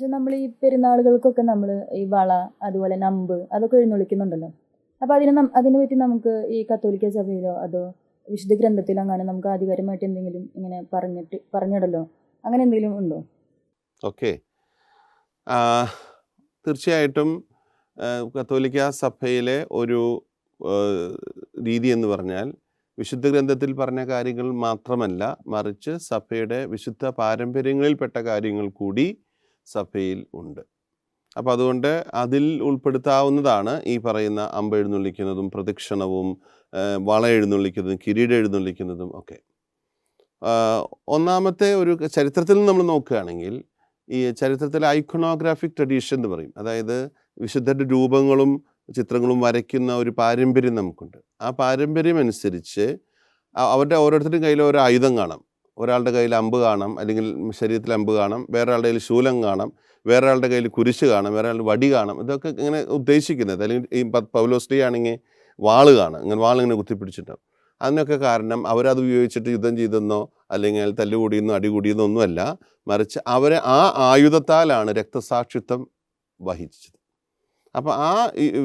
വെച്ചാൽ നമ്മൾ ഈ പെരുന്നാളുകൾക്കൊക്കെ നമ്മൾ ഈ വള അതുപോലെ നമ്പ് അതൊക്കെ എഴുന്നള്ളിക്കുന്നുണ്ടല്ലോ. അപ്പോൾ അതിനെ പറ്റി നമുക്ക് ഈ കത്തോലിക്ക സഭയിലോ അതോ വിശുദ്ധ ഗ്രന്ഥത്തിലോ അങ്ങനെ നമുക്ക് ആധികാരികമായിട്ട് എന്തെങ്കിലും ഇങ്ങനെ പറഞ്ഞിടല്ലോ അങ്ങനെ എന്തെങ്കിലും ഉണ്ടോ? ഓക്കെ, തീർച്ചയായിട്ടും കത്തോലിക്ക സഭയിലെ ഒരു രീതി എന്ന് പറഞ്ഞാൽ വിശുദ്ധ ഗ്രന്ഥത്തിൽ പറഞ്ഞ കാര്യങ്ങൾ മാത്രമല്ല, മറിച്ച് സഭയുടെ വിശുദ്ധ പാരമ്പര്യങ്ങളിൽപ്പെട്ട കാര്യങ്ങൾ കൂടി സഭയിൽ ഉണ്ട്. അപ്പോൾ അതുകൊണ്ട് അതിൽ ഉൾപ്പെടുത്താവുന്നതാണ് ഈ പറയുന്ന അമ്പ് എഴുന്നള്ളിക്കുന്നതും പ്രദക്ഷിണവും വള എഴുന്നള്ളിക്കുന്നതും കിരീടം എഴുന്നള്ളിക്കുന്നതും ഒക്കെ. ഒന്നാമത്തെ ഒരു ചരിത്രത്തിൽ നിന്ന് നമ്മൾ നോക്കുകയാണെങ്കിൽ ഈ ചരിത്രത്തിൽ ഐക്കണോഗ്രാഫിക് ട്രഡീഷൻ എന്ന് പറയും. അതായത് വിശുദ്ധരുടെ രൂപങ്ങളും ചിത്രങ്ങളും വരയ്ക്കുന്ന ഒരു പാരമ്പര്യം നമുക്കുണ്ട്. ആ പാരമ്പര്യം അനുസരിച്ച് അവരുടെ ഓരോരുത്തരുടെയും കയ്യിൽ ഓരോ ആയുധം കാണാം. ഒരാളുടെ കയ്യിൽ അമ്പ് കാണാം, അല്ലെങ്കിൽ ശരീരത്തിൽ അമ്പ് കാണാം, വേറെ ആളുടെ കയ്യിൽ ശൂലം കാണാം, വേറെ ആളുടെ കയ്യിൽ കുരിശ് കാണാം, വേറെ ആളുടെ വടി കാണാം. ഇതൊക്കെ ഇങ്ങനെ ഉദ്ദേശിക്കുന്നത്. അല്ലെങ്കിൽ ഈ പൗലോസ്ലീഹ ആണെങ്കിൽ വാള് കാണാം, ഇങ്ങനെ വാളിങ്ങനെ കുത്തിപ്പിടിച്ചിട്ടുണ്ടാവും. അതിനൊക്കെ കാരണം അവരത് ഉപയോഗിച്ചിട്ട് യുദ്ധം ചെയ്തെന്നോ അല്ലെങ്കിൽ തല്ലുകൂടിയെന്നോ അടികൂടിയെന്നോ ഒന്നുമല്ല, മറിച്ച് അവരെ ആ ആയുധത്താലാണ് രക്തസാക്ഷിത്വം വഹിച്ചത്. അപ്പോൾ ആ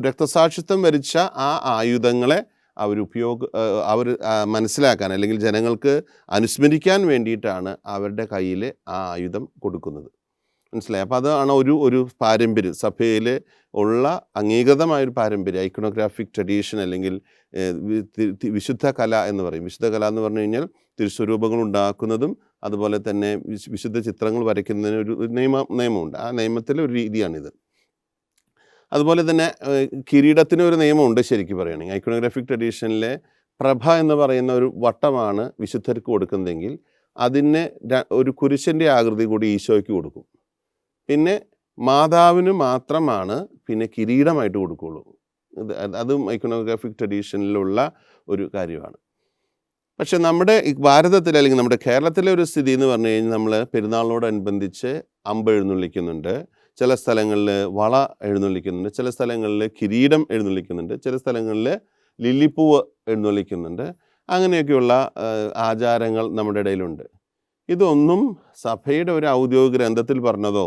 രക്തസാക്ഷിത്വം വരിച്ച ആ ആയുധങ്ങളെ അവർ മനസ്സിലാക്കാൻ അല്ലെങ്കിൽ ജനങ്ങൾക്ക് അനുസ്മരിക്കാൻ വേണ്ടിയിട്ടാണ് അവരുടെ കയ്യിൽ ആ ആയുധം കൊടുക്കുന്നത്. മനസ്സിലായി? അപ്പോൾ അതാണ് ഒരു പാരമ്പര്യം, സഭയിൽ ഉള്ള അംഗീകൃതമായൊരു പാരമ്പര്യം, ഐക്കണോഗ്രാഫിക് ട്രഡീഷൻ അല്ലെങ്കിൽ വിശുദ്ധ കല എന്ന് പറയും. വിശുദ്ധ കല എന്ന് പറഞ്ഞു കഴിഞ്ഞാൽ തിരുസ്വരൂപങ്ങൾ ഉണ്ടാക്കുന്നതും അതുപോലെ തന്നെ വിശുദ്ധ ചിത്രങ്ങൾ വരയ്ക്കുന്നതിന് ഒരു നിയമമുണ്ട്. ആ നിയമത്തിലെ ഒരു രീതിയാണിത്. അതുപോലെ തന്നെ കിരീടത്തിന് ഒരു നിയമമുണ്ട്. ശരിക്കും പറയുകയാണെങ്കിൽ ഐക്കണോഗ്രാഫിക് ട്രഡീഷനിലെ പ്രഭ എന്ന് പറയുന്ന ഒരു വട്ടമാണ് വിശുദ്ധർക്ക് കൊടുക്കുന്നതെങ്കിൽ അതിന് ഒരു കുരിശൻ്റെ ആകൃതി കൂടി ഈശോയ്ക്ക് കൊടുക്കും. പിന്നെ മാതാവിന് മാത്രമാണ് പിന്നെ കിരീടമായിട്ട് കൊടുക്കുകയുള്ളൂ. അതും ഐക്കണോഗ്രാഫിക് ട്രഡീഷനിലുള്ള ഒരു കാര്യമാണ്. പക്ഷെ നമ്മുടെ ഭാരതത്തിൽ അല്ലെങ്കിൽ നമ്മുടെ കേരളത്തിലെ ഒരു സ്ഥിതി എന്ന് പറഞ്ഞു കഴിഞ്ഞാൽ നമ്മൾ പെരുന്നാളിനോടനുബന്ധിച്ച് അമ്പ് എഴുന്നള്ളിക്കുന്നുണ്ട്, ചില സ്ഥലങ്ങളിൽ വള എഴുന്നള്ളിക്കുന്നുണ്ട്, ചില സ്ഥലങ്ങളിൽ കിരീടം എഴുന്നള്ളിക്കുന്നുണ്ട്, ചില സ്ഥലങ്ങളിൽ ലില്ലിപ്പൂവ് എഴുന്നള്ളിക്കുന്നുണ്ട്. അങ്ങനെയൊക്കെയുള്ള ആചാരങ്ങൾ നമ്മുടെ ഇടയിലുണ്ട്. ഇതൊന്നും സഭയുടെ ഒരു ഔദ്യോഗിക ഗ്രന്ഥത്തിൽ പറഞ്ഞതോ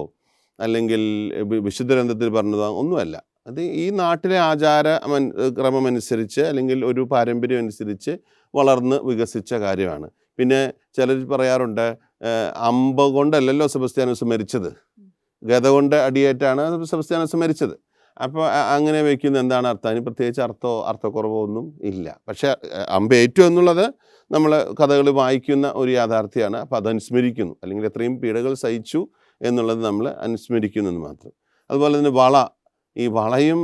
അല്ലെങ്കിൽ വിശുദ്ധ ഗ്രന്ഥത്തിൽ പറഞ്ഞതോ ഒന്നുമല്ല. അത് ഈ നാട്ടിലെ ക്രമമനുസരിച്ച് അല്ലെങ്കിൽ ഒരു പാരമ്പര്യം അനുസരിച്ച് വളർന്ന് വികസിച്ച കാര്യമാണ്. പിന്നെ ചിലർ പറയാറുണ്ട്, അമ്പ കൊണ്ടല്ലല്ലോ സെബസ്ത്യാനോസ് മരിച്ചത്, ഗത കൊണ്ട് അടിയേറ്റാണ് സെബസ്ത്യാനോസ് മരിച്ചത്. അപ്പോൾ അങ്ങനെ വയ്ക്കുന്ന എന്താണ് അർത്ഥം? അതിന് പ്രത്യേകിച്ച് അർത്ഥക്കുറവോ ഒന്നും ഇല്ല. പക്ഷേ അമ്പേറ്റു എന്നുള്ളത് നമ്മൾ കഥകൾ വായിക്കുന്ന ഒരു യാഥാർത്ഥ്യമാണ്. അപ്പോൾ അത് അനുസ്മരിക്കുന്നു, അല്ലെങ്കിൽ എത്രയും പീഡകൾ സഹിച്ചു എന്നുള്ളത് നമ്മൾ അനുസ്മരിക്കുന്നു എന്ന് മാത്രം. അതുപോലെ തന്നെ ഈ വളയും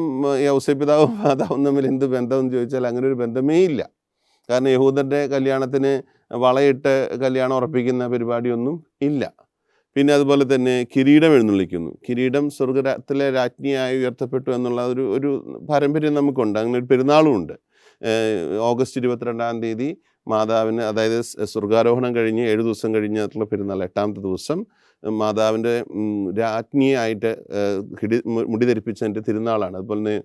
യൗസേപിതാവും മാതാവും തമ്മിൽ എന്ത് ബന്ധമെന്ന് ചോദിച്ചാൽ അങ്ങനെ ഒരു ബന്ധമേ ഇല്ല. കാരണം യഹൂദരുടെ കല്യാണത്തിന് വളയിട്ട് കല്യാണം ഉറപ്പിക്കുന്ന പരിപാടിയൊന്നും ഇല്ല. പിന്നെ അതുപോലെ തന്നെ കിരീടം എഴുന്നള്ളിക്കുന്നു. കിരീടം സ്വർഗത്തിലെ രാജ്ഞിയായി ഉയർത്തപ്പെട്ടു എന്നുള്ള ഒരു പാരമ്പര്യം നമുക്കുണ്ട്. അങ്ങനെ ഒരു പെരുന്നാളും ഉണ്ട്. ഓഗസ്റ്റ് 22-ാം തീയതി മാതാവിന്, അതായത് സ്വർഗാരോഹണം കഴിഞ്ഞ് 7 ദിവസം കഴിഞ്ഞിട്ടുള്ള പെരുന്നാൾ, 8ാമത്തെ ദിവസം മാതാവിൻ്റെ രാജ്ഞിയായിട്ട് മുടി ധരിപ്പിച്ചതിൻ്റെ തിരുനാളാണ്. അതുപോലെ തന്നെ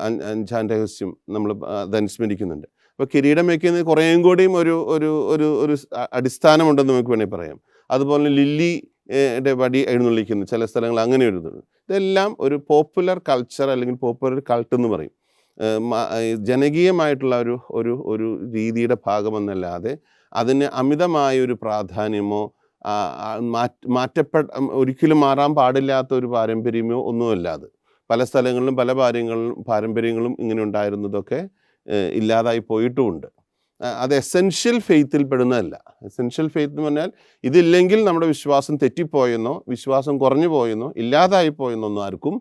5-ാം രഹസ്യം നമ്മൾ അതനുസ്മരിക്കുന്നുണ്ട്. അപ്പോൾ കിരീടം വയ്ക്കുന്നത് കുറേയും കൂടിയും ഒരു അടിസ്ഥാനമുണ്ടെന്ന് നമുക്ക് വേണമെങ്കിൽ പറയാം. അതുപോലെ ലില്ലിയുടെ വടി എഴുന്നള്ളിക്കുന്നു ചില സ്ഥലങ്ങൾ, അങ്ങനെ ഒരു ഇതുണ്ട്. ഇതെല്ലാം ഒരു പോപ്പുലർ കൾച്ചർ അല്ലെങ്കിൽ പോപ്പുലർ കൾട്ട് എന്ന് പറയും. ജനകീയമായിട്ടുള്ള ഒരു രീതിയുടെ ഭാഗമെന്നല്ലാതെ അതിന് അമിതമായൊരു പ്രാധാന്യമോ ഒരിക്കലും മാറാൻ പാടില്ലാത്ത ഒരു പാരമ്പര്യമോ ഒന്നുമല്ല. അത് പല സ്ഥലങ്ങളിലും പല പാരമ്പര്യങ്ങളും ഇങ്ങനെ ഉണ്ടായിരുന്നതൊക്കെ ഇല്ലാതായി പോയിട്ടുമുണ്ട്. അത് എസെൻഷ്യൽ ഫെയ്ത്തിൽ പെടുന്നതല്ല. എസെൻഷ്യൽ ഫെയ്ത്ത് എന്ന് പറഞ്ഞാൽ ഇതില്ലെങ്കിൽ നമ്മുടെ വിശ്വാസം തെറ്റിപ്പോയെന്നോ വിശ്വാസം കുറഞ്ഞു പോയെന്നോ ഇല്ലാതായി പോയെന്നോ ഒന്നും ആർക്കും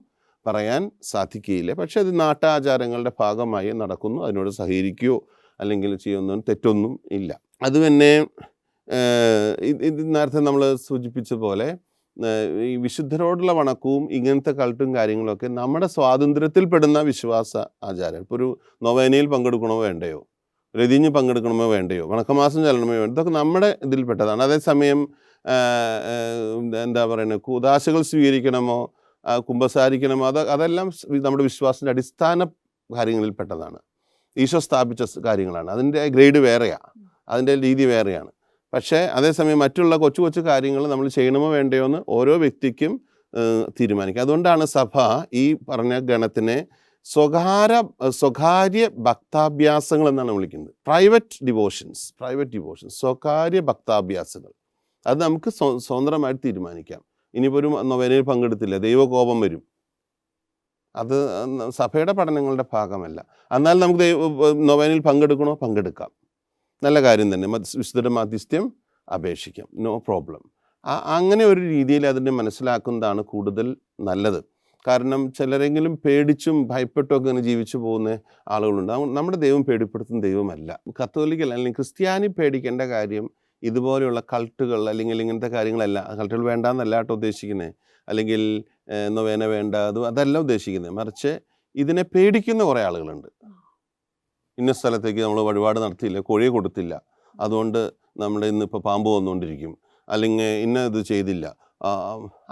പറയാൻ സാധിക്കുകയില്ല. പക്ഷെ അത് നാട്ടാചാരങ്ങളുടെ ഭാഗമായി നടക്കുന്നു. അതിനോട് സഹകരിക്കുകയോ അല്ലെങ്കിൽ ചെയ്യുന്നതിന് തെറ്റൊന്നും ഇല്ല. അത് തന്നെ ഇത് നേരത്തെ നമ്മൾ സൂചിപ്പിച്ച പോലെ ഈ വിശുദ്ധരോടുള്ള വണക്കവും ഇങ്ങനത്തെ കൾട്ടും കാര്യങ്ങളൊക്കെ നമ്മുടെ സ്വാതന്ത്ര്യത്തിൽപ്പെടുന്ന വിശ്വാസ ആചാരം. ഇപ്പോൾ ഒരു നൊവേനയിൽ പങ്കെടുക്കണമോ വേണ്ടയോ, രതിഞ്ഞ് പങ്കെടുക്കണമോ വേണ്ടയോ, വണക്കമാസം ചെല്ലണമോ വേണ്ടോ, ഇതൊക്കെ നമ്മുടെ ഇതിൽപ്പെട്ടതാണ്. അതേസമയം എന്താ പറയുന്നത്, കൂദാശകൾ സ്വീകരിക്കണമോ കുമ്പസാരിക്കണമോ, അതെല്ലാം നമ്മുടെ വിശ്വാസത്തിൻ്റെ അടിസ്ഥാന കാര്യങ്ങളിൽപ്പെട്ടതാണ്. ഈശോ സ്ഥാപിച്ച കാര്യങ്ങളാണ്. അതിൻ്റെ ഗ്രേഡ് വേറെയാണ്, അതിൻ്റെ രീതി വേറെയാണ്. പക്ഷേ അതേസമയം മറ്റുള്ള കൊച്ചു കൊച്ചു കാര്യങ്ങൾ നമ്മൾ ചെയ്യണമോ വേണ്ടയോ എന്ന് ഓരോ വ്യക്തിക്കും തീരുമാനിക്കുക. അതുകൊണ്ടാണ് സഭ ഈ പറഞ്ഞ ഗണത്തിനെ സ്വകാര്യ ഭക്താഭ്യാസങ്ങൾ എന്നാണ് വിളിക്കുന്നത്. പ്രൈവറ്റ് ഡിവോഷൻസ് സ്വകാര്യ ഭക്താഭ്യാസങ്ങൾ. അത് നമുക്ക് സ്വതന്ത്രമായിട്ട് തീരുമാനിക്കാം. ഇനിയിപ്പോൾ ഒരു നൊവേനയിൽ പങ്കെടുത്തില്ല, ദൈവകോപം വരും, അത് സഭയുടെ പഠനങ്ങളുടെ ഭാഗമല്ല. എന്നാൽ നമുക്ക് നൊവേനയിൽ പങ്കെടുക്കണോ? പങ്കെടുക്കാം, നല്ല കാര്യം തന്നെ. വിശുദ്ധരുടെ മാധ്യസ്ഥ്യം അപേക്ഷിക്കാം, നോ പ്രോബ്ലം. അങ്ങനെ ഒരു രീതിയിൽ അതിനെ മനസ്സിലാക്കുന്നതാണ് കൂടുതൽ നല്ലത്. കാരണം ചിലരെങ്കിലും പേടിച്ചും ഭയപ്പെട്ടും ഒക്കെ ഇങ്ങനെ ജീവിച്ചു പോകുന്ന ആളുകളുണ്ട്. നമ്മുടെ ദൈവം പേടിപ്പെടുത്തുന്ന ദൈവമല്ല. കത്തോലിക്കൽ അല്ലെങ്കിൽ ക്രിസ്ത്യാനി പേടിക്കേണ്ട കാര്യം ഇതുപോലെയുള്ള കൾട്ടുകൾ അല്ലെങ്കിൽ ഇങ്ങനത്തെ കാര്യങ്ങളല്ല. കൾട്ടുകൾ വേണ്ടാന്നല്ല കേട്ടോ ഉദ്ദേശിക്കുന്നത്, അല്ലെങ്കിൽ നൊവേന വേണ്ട, അതല്ല ഉദ്ദേശിക്കുന്നത്. മറിച്ച് ഇതിനെ പേടിക്കുന്ന കുറേ ആളുകളുണ്ട്. ഇന്ന സ്ഥലത്തേക്ക് നമ്മൾ വഴിപാട് നടത്തിയില്ല, കോഴിയെ കൊടുത്തില്ല, അതുകൊണ്ട് നമ്മുടെ ഇന്നിപ്പോൾ പാമ്പ് വന്നുകൊണ്ടിരിക്കും, അല്ലെങ്കിൽ ഇന്ന ഇത് ചെയ്തില്ല.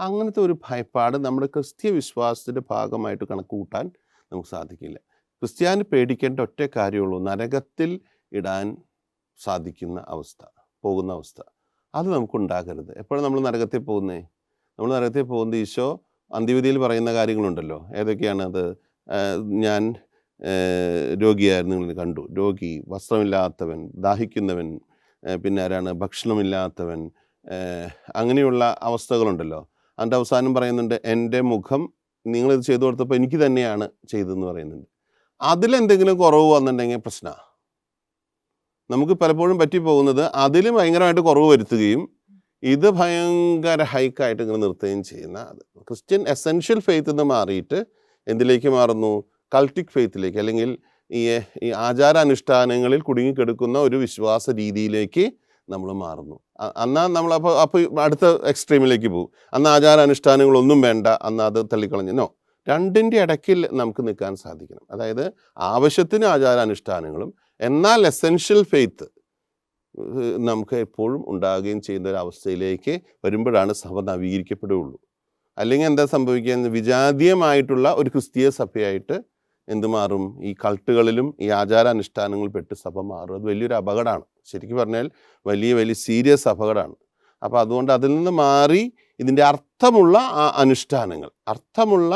അങ്ങനത്തെ ഒരു ഭയപ്പാട് നമ്മുടെ ക്രിസ്തീയ വിശ്വാസത്തിൻ്റെ ഭാഗമായിട്ട് കണക്ക് കൂട്ടാൻ നമുക്ക് സാധിക്കില്ല. ക്രിസ്ത്യാനി പേടിക്കേണ്ട ഒറ്റ കാര്യമുള്ളൂ, നരകത്തിൽ ഇടാൻ സാധിക്കുന്ന അവസ്ഥ, പോകുന്ന അവസ്ഥ. അത് നമുക്കുണ്ടാകരുത്. എപ്പോഴും നമ്മൾ നരകത്തിൽ പോകുന്നത്? നമ്മൾ നരകത്തിൽ പോകുന്നത് ഈശോ അന്ത്യവിധിയിൽ പറയുന്ന കാര്യങ്ങളുണ്ടല്ലോ. ഏതൊക്കെയാണ് അത്? ഞാൻ രോഗിയായിരുന്നു, നിങ്ങൾ കണ്ടു, രോഗി, വസ്ത്രമില്ലാത്തവൻ, ദാഹിക്കുന്നവൻ, പിന്നെ ആരാണ്, ഭക്ഷണമില്ലാത്തവൻ, അങ്ങനെയുള്ള അവസ്ഥകളുണ്ടല്ലോ. അതിൻ്റെ അവസാനം പറയുന്നുണ്ട്, എൻ്റെ മുഖം നിങ്ങളിത് ചെയ്തു കൊടുത്തപ്പോൾ എനിക്ക് തന്നെയാണ് ചെയ്തതെന്ന് പറയുന്നുണ്ട്. അതിലെന്തെങ്കിലും കുറവ് വന്നിട്ടുണ്ടെങ്കിൽ പ്രശ്നമാണ്. നമുക്ക് പലപ്പോഴും പറ്റിപ്പോകുന്നത് അതിൽ ഭയങ്കരമായിട്ട് കുറവ് വരുത്തുകയും ഇത് ഭയങ്കര ഹൈക്കായിട്ട് ഇങ്ങനെ നിർത്തുകയും ചെയ്യുന്ന അത്. ക്രിസ്ത്യൻ എസെൻഷ്യൽ ഫെയ്ത്ത് നിന്ന് മാറിയിട്ട് എന്തിലേക്ക് മാറുന്നു? കൾട്ടിക് ഫെയ്ത്തിലേക്ക്, അല്ലെങ്കിൽ ഈ ആചാരാനുഷ്ഠാനങ്ങളിൽ കുടുങ്ങിക്കെടുക്കുന്ന ഒരു വിശ്വാസ രീതിയിലേക്ക് നമ്മൾ മാറുന്നു. എന്നാൽ നമ്മളപ്പോൾ അടുത്ത എക്സ്ട്രീമിലേക്ക് പോകും. അന്ന് ആചാരാനുഷ്ഠാനങ്ങളൊന്നും വേണ്ട, അന്ന് അത് തള്ളിക്കളഞ്ഞോ. രണ്ടിൻ്റെ ഇടയ്ക്കിൽ നമുക്ക് നിൽക്കാൻ സാധിക്കണം. അതായത് ആവശ്യത്തിന് ആചാരാനുഷ്ഠാനങ്ങളും എന്നാൽ എസെൻഷ്യൽ ഫെയ്ത്ത് നമുക്ക് എപ്പോഴും ഉണ്ടാകുകയും ചെയ്യുന്ന ഒരു അവസ്ഥയിലേക്ക് വരുമ്പോഴാണ് സഭ നവീകരിക്കപ്പെടുകയുള്ളൂ. അല്ലെങ്കിൽ എന്താ സംഭവിക്കുക? വിജാതീയമായിട്ടുള്ള ഒരു ക്രിസ്തീയ സഭയായിട്ട് എന്ത് മാറും? ഈ കൾട്ടുകളിലും ഈ ആചാരാനുഷ്ഠാനങ്ങളിൽ പെട്ട് സഭ മാറും. അത് വലിയൊരു അപകടമാണ്. ശരിക്കും പറഞ്ഞാൽ വലിയ സീരിയസ് അപകടമാണ്. അപ്പോൾ അതുകൊണ്ട് അതിൽ നിന്ന് മാറി ഇതിൻ്റെ അർത്ഥമുള്ള അനുഷ്ഠാനങ്ങൾ, അർത്ഥമുള്ള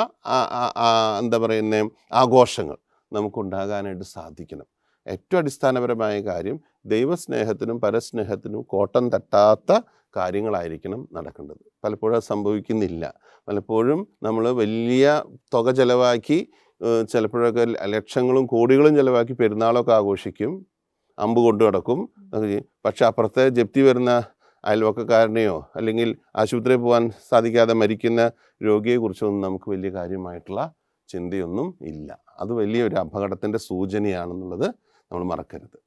എന്താ പറയുന്നത്, ആഘോഷങ്ങൾ നമുക്കുണ്ടാകാനായിട്ട് സാധിക്കണം. ഏറ്റവും അടിസ്ഥാനപരമായ കാര്യം ദൈവസ്നേഹത്തിനും പരസ്നേഹത്തിനും കോട്ടം തട്ടാത്ത കാര്യങ്ങളായിരിക്കണം നടക്കേണ്ടത്. പലപ്പോഴും അത് സംഭവിക്കുന്നില്ല. പലപ്പോഴും നമ്മൾ വലിയ തുക ചിലവാക്കി, ചിലപ്പോഴൊക്കെ ലക്ഷങ്ങളും കോടികളും ചിലവാക്കി പെരുന്നാളൊക്കെ ആഘോഷിക്കും, അമ്പ് കൊണ്ടു നടക്കും. പക്ഷെ അപ്പുറത്തെ ജപ്തി വരുന്ന അയൽവക്കക്കാരനെയോ അല്ലെങ്കിൽ ആശുപത്രിയിൽ പോകാൻ സാധിക്കാതെ മരിക്കുന്ന രോഗിയെക്കുറിച്ചൊന്നും നമുക്ക് വലിയ കാര്യമായിട്ടുള്ള ചിന്തയൊന്നും ഇല്ല. അത് വലിയൊരു അപകടത്തിൻ്റെ സൂചനയാണെന്നുള്ളത് നമ്മൾ മറക്കരുത്.